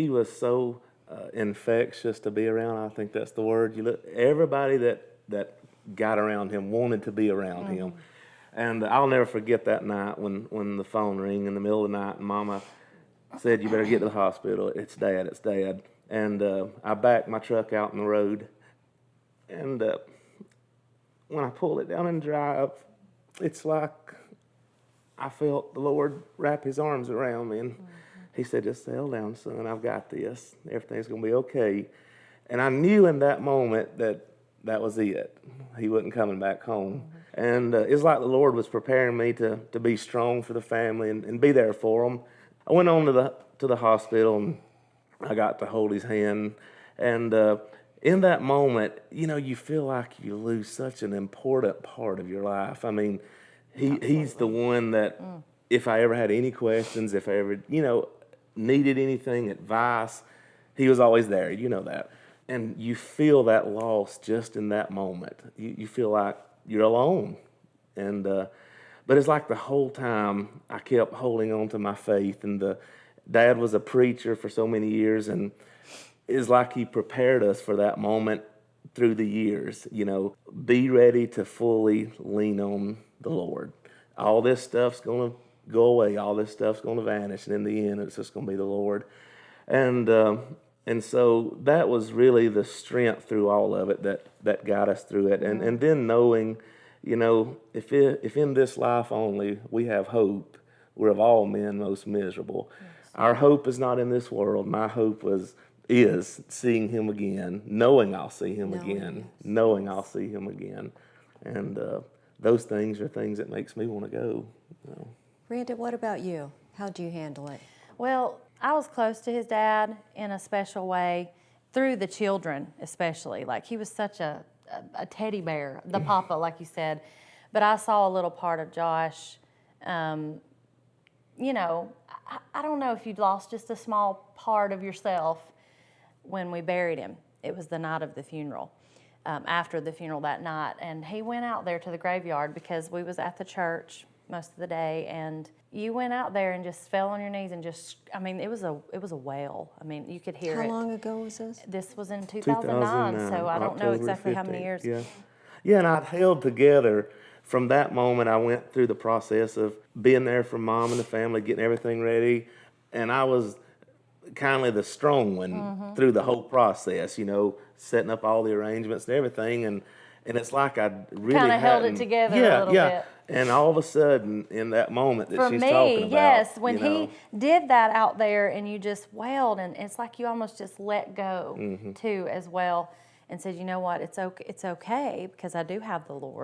He was so infectious to be around. I think that's the word. You look, everybody that got around him wanted to be around him. And I'll never forget that night when the phone rang in the middle of the night and Mama said, "You better get to the hospital. It's Dad, it's Dad." And I backed my truck out in the road. And when I pulled it down and drive, it's like I felt the Lord wrap his arms around me. And he said, "Just settle down, son. I've got this. Everything's going to be okay." And I knew in that moment that was it. He wasn't coming back home. And it's like the Lord was preparing me to be strong for the family and be there for them. I went on to the hospital, and I got to hold his hand. And in that moment, you feel like you lose such an important part of your life. I mean, he's the one that if I ever had any questions, if I ever, needed anything, advice, he was always there. You know that. And you feel that loss just in that moment. You feel like you're alone. And but it's like the whole time I kept holding on to my faith. And Dad was a preacher for so many years, and it's like he prepared us for that moment through the years. Be ready to fully lean on the Lord. All this stuff's going to go away. All this stuff's going to vanish. And in the end, it's just going to be the Lord. And so that was really the strength through all of it that got us through it. And then knowing, if in this life only we have hope, we're of all men most miserable. Yes. Our hope is not in this world. My hope is seeing him again, knowing I'll see him again, knowing I'll see him again. And those things are things that makes me want to go. Randa, what about you? How'd you handle it? Well, I was close to his dad in a special way, through the children especially. Like, he was such a teddy bear, the papa, like you said. But I saw a little part of Josh. I don't know if you'd lost just a small part of yourself when we buried him. It was the night of the funeral, after the funeral that night. And he went out there to the graveyard because we was at the church most of the day, and you went out there and just fell on your knees and it was a wail. I mean, you could hear it. How long ago was this? This was in 2009, so I don't know exactly how many years. Yeah, and I'd held together. From that moment, I went through the process of being there for Mom and the family, getting everything ready, and I was kind of the strong one through the whole process, setting up all the arrangements and everything, and it's like I really kind of held it together a little bit. And all of a sudden, in that moment that for she's me, talking about, yes, when he did that out there, and you just wailed, and it's like you almost just let go too as well, and said, "You know what? It's okay because I do have the Lord."